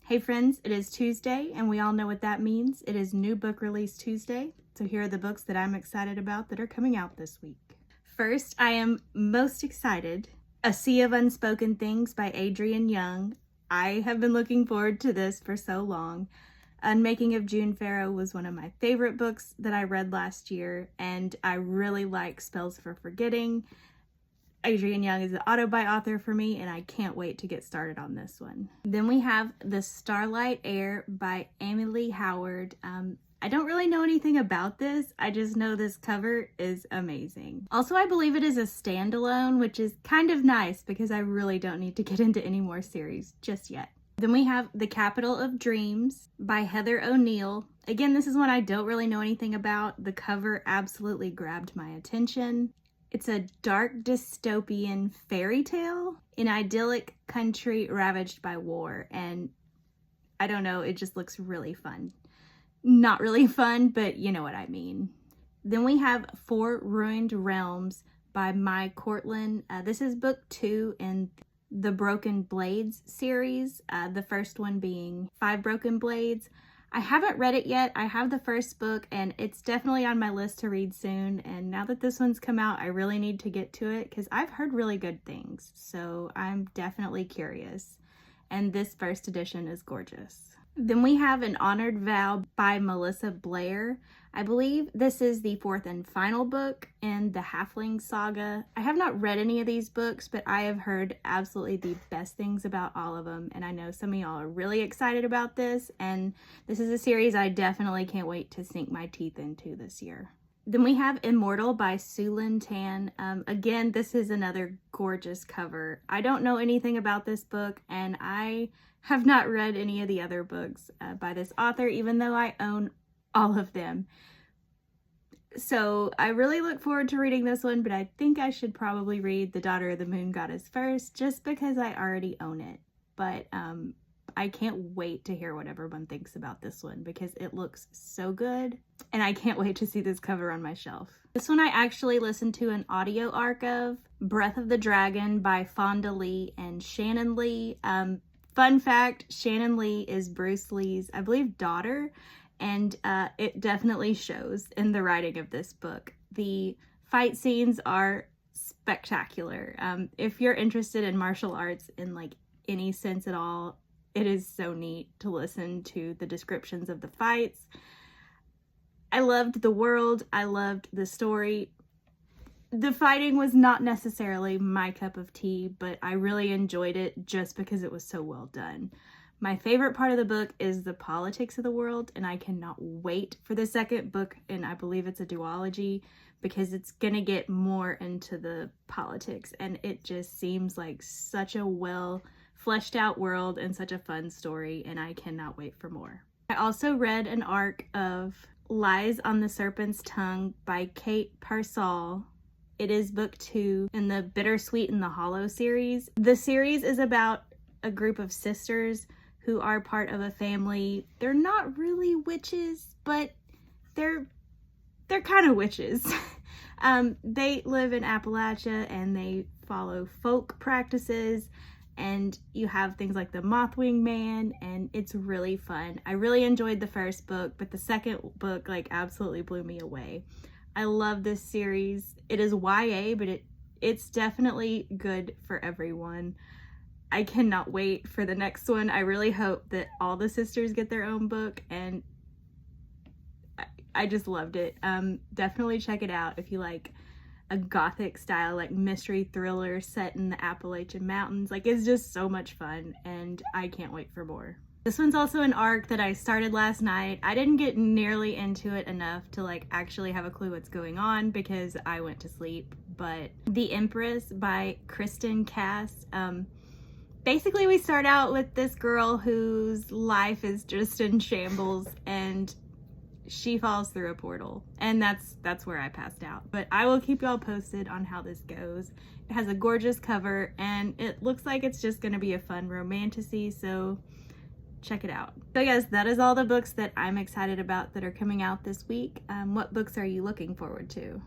Hey friends, it is Tuesday, and we all know what that means. It is New Book Release Tuesday, so here are the books that I'm excited about that are coming out this week. First, I am most excited. A Sea of Unspoken Things by Adrienne Young. I have been looking forward to this for so long. Unmaking of June Farrow was one of my favorite books that I read last year, and I really like Spells for Forgetting. Adrienne Young is the auto-buy author for me, and I can't wait to get started on this one. Then we have The Starlight Heir by Emily Howard. I don't really know anything about this. I just know this cover is amazing. Also, I believe it is a standalone, which is kind of nice because I really don't need to get into any more series just yet. Then we have The Capital of Dreams by Heather O'Neill. Again, this is one I don't really know anything about. The cover absolutely grabbed my attention. It's a dark dystopian fairy tale in idyllic country ravaged by war, and I don't know, it just looks really fun. Not really fun, but you know what I mean. Then we have Four Ruined Realms by Mai Cortland. This is book 2 in the Broken Blades series, the first one being Five Broken Blades. I haven't read it yet. I have the first book, and it's definitely on my list to read soon, and now that this one's come out, I really need to get to it because I've heard really good things, so I'm definitely curious, and this first edition is gorgeous. Then we have An Honored Vow by Melissa Blair. I believe this is the 4th and final book in the Halfling saga. I have not read any of these books, but I have heard absolutely the best things about all of them, and I know some of y'all are really excited about this, and this is a series I definitely can't wait to sink my teeth into this year. Then we have Immortal by Sue Lynn Tan. Again, this is another gorgeous cover. I don't know anything about this book, and I have not read any of the other books by this author, even though I own all of them. So I really look forward to reading this one, but I think I should probably read The Daughter of the Moon Goddess first, just because I already own it. But I can't wait to hear what everyone thinks about this one because it looks so good, and I can't wait to see this cover on my shelf. This one I actually listened to an audio arc of, Breath of the Dragon by Fonda Lee and Shannon Lee. Fun fact, Shannon Lee is Bruce Lee's, I believe, daughter, and it definitely shows in the writing of this book. The fight scenes are spectacular. If you're interested in martial arts in like any sense at all, it is so neat to listen to the descriptions of the fights. I loved the world. I loved the story. The fighting was not necessarily my cup of tea, but I really enjoyed it just because it was so well done. My favorite part of the book is the politics of the world, and I cannot wait for the second book, and I believe it's a duology, because it's gonna get more into the politics, and it just seems like such a well fleshed out world and such a fun story, and I cannot wait for more. I also read an arc of Lies on the Serpent's Tongue by Kate Parsall. It is book 2 in the Bittersweet and the Hollow series. The series is about a group of sisters who are part of a family. They're not really witches, but they're kind of witches. They live in Appalachia and they follow folk practices, and you have things like the Mothwing Man, and it's really fun. I really enjoyed the first book, but the second book like absolutely blew me away. I love this series. It is YA, but it's definitely good for everyone. I cannot wait for the next one. I really hope that all the sisters get their own book, and I just loved it. Definitely check it out if you like a gothic style, like mystery thriller set in the Appalachian Mountains. Like, it's just so much fun, and I can't wait for more. This one's also an arc that I started last night. I didn't get nearly into it enough to like actually have a clue what's going on because I went to sleep, but The Empress by Kristen Cass. Basically we start out with this girl whose life is just in shambles, and she falls through a portal, and that's where I passed out. But I will keep y'all posted on how this goes. It has a gorgeous cover, and it looks like it's just gonna be a fun romantasy, so check it out. So yes, that is all the books that I'm excited about that are coming out this week. What books are you looking forward to?